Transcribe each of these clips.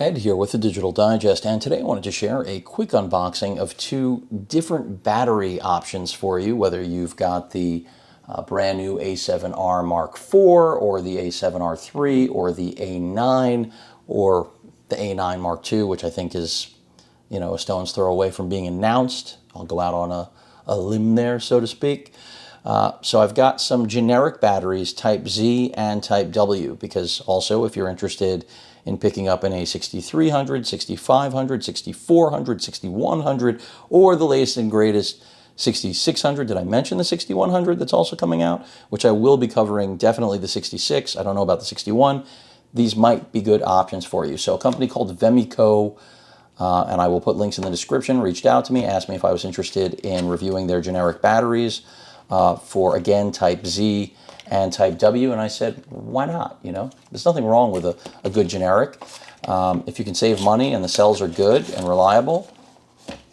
Ed here with the Digital Digest, and today I wanted to share a quick unboxing of two different battery options for you, whether you've got the brand new A7R Mark IV or the A7R III or the A9 or the A9 Mark II, which I think is, a stone's throw away from being announced. I'll go out on a limb there, so to speak. So I've got some generic batteries, Type Z and Type W, because also if you're interested in picking up an A6300, 6500, 6400, 6100, or the latest and greatest 6600. Did I mention the 6100 that's also coming out? Which I will be covering, definitely the 66. I don't know about the 61. These might be good options for you. So a company called Vemico, and I will put links in the description, reached out to me, asked me if I was interested in reviewing their generic batteries for, again, Type Z and Type W, and I said, why not? There's nothing wrong with a good generic. If you can save money and the cells are good and reliable,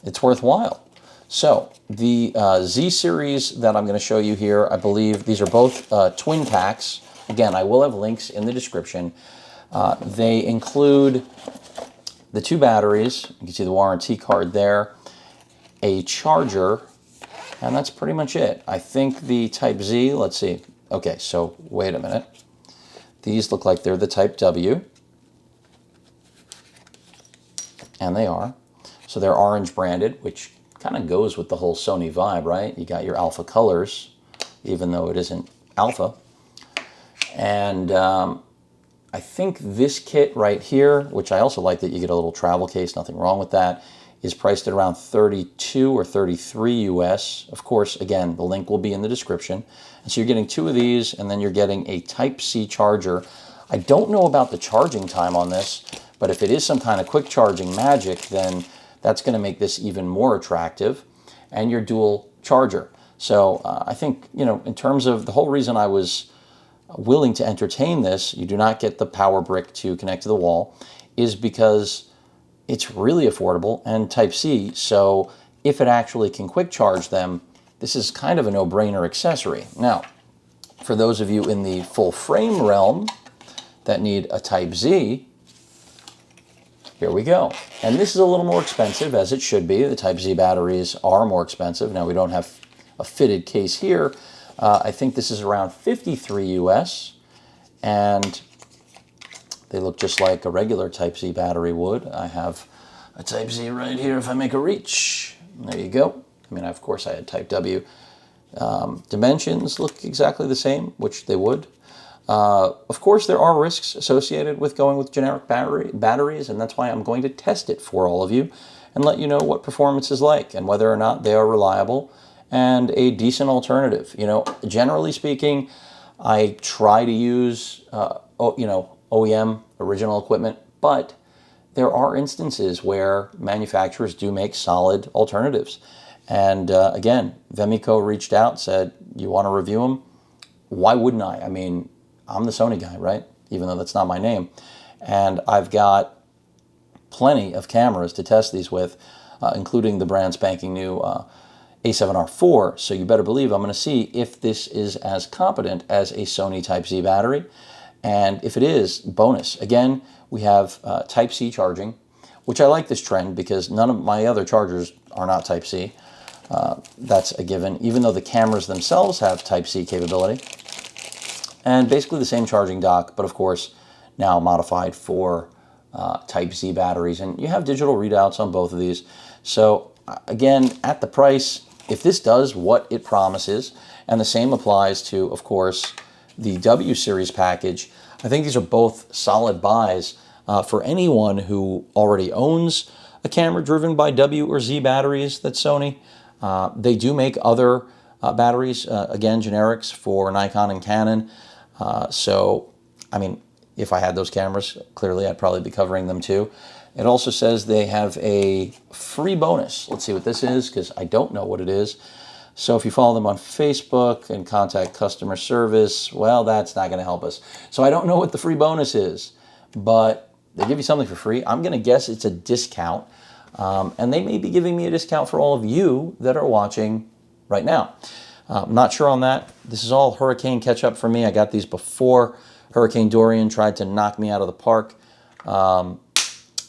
it's worthwhile. So the Z series that I'm going to show you here, I believe these are both twin packs. Again, I will have links in the description. They include the two batteries. You can see the warranty card there, a charger, and that's pretty much it. I think the Type Z, let's see. Okay, so wait a minute. These look like they're the Type W. And they are. So they're orange branded, which kind of goes with the whole Sony vibe, right? You got your alpha colors, even though it isn't alpha. And I think this kit right here, which I also like that you get a little travel case, nothing wrong with that, is priced at around 32 or 33 US. Of course, again, the link will be in the description. And so you're getting two of these, and then you're getting a Type-C charger. I don't know about the charging time on this, but if it is some kind of quick charging magic, then that's going to make this even more attractive. And your dual charger. So I think, in terms of the whole reason I was willing to entertain this, you do not get the power brick to connect to the wall, is because it's really affordable and Type-C, so if it actually can quick charge them, this is kind of a no-brainer accessory. Now, for those of you in the full frame realm that need a Type-Z, here we go. And this is a little more expensive, as it should be. The Type-Z batteries are more expensive. Now, we don't have a fitted case here. I think this is around 53 US, and they look just like a regular Type-Z battery would. I have a Type-Z right here if I make a reach. There you go. Of course, I had Type W. Dimensions look exactly the same, which they would. Of course, there are risks associated with going with generic batteries, and that's why I'm going to test it for all of you and let you know what performance is like and whether or not they are reliable and a decent alternative. Generally speaking, I try to use, OEM, original equipment, but there are instances where manufacturers do make solid alternatives. And again, Vemico reached out, said, you want to review them? Why wouldn't I? I'm the Sony guy, right? Even though that's not my name. And I've got plenty of cameras to test these with, including the brand spanking new A7R IV. So you better believe I'm going to see if this is as competent as a Sony Type-Z battery. And if it is, bonus. Again, we have Type-C charging, which I like this trend because none of my other chargers are not Type-C. That's a given, even though the cameras themselves have Type-C capability. And basically the same charging dock, but of course now modified for Type-C batteries. And you have digital readouts on both of these. So again, at the price, if this does what it promises, and the same applies to, of course, the W series package, I think these are both solid buys for anyone who already owns a camera driven by W or Z batteries that's Sony. They do make other batteries, again, generics for Nikon and Canon. If I had those cameras, clearly I'd probably be covering them too. It also says they have a free bonus. Let's see what this is, because I don't know what it is. So if you follow them on Facebook and contact customer service, well, that's not going to help us. So I don't know what the free bonus is, but they give you something for free. I'm going to guess it's a discount. And they may be giving me a discount for all of you that are watching right now. I'm not sure on that. This is all hurricane catch-up for me. I got these before Hurricane Dorian tried to knock me out of the park.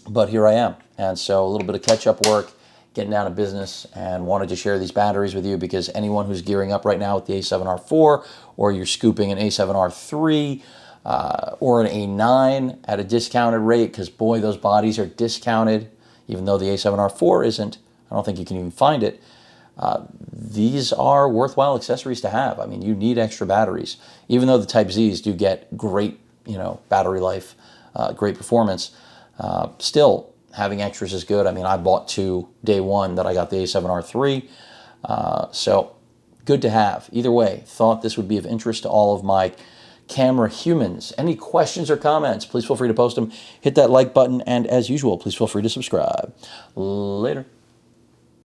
But here I am. And so a little bit of catch-up work, getting out of business, and wanted to share these batteries with you because anyone who's gearing up right now with the A7R4, or you're scooping an A7R3, or an A9 at a discounted rate, because boy, those bodies are discounted, even though the A7R4 isn't. I don't think you can even find it. These are worthwhile accessories to have. I mean, you need extra batteries. Even though the Type Zs do get great, battery life, great performance, still having extras is good. I mean, I bought two day one that I got the A7R3, so good to have. Either way, thought this would be of interest to all of my camera humans. Any questions or comments, please feel free to post them. Hit that like button, and as usual, please feel free to subscribe. Later.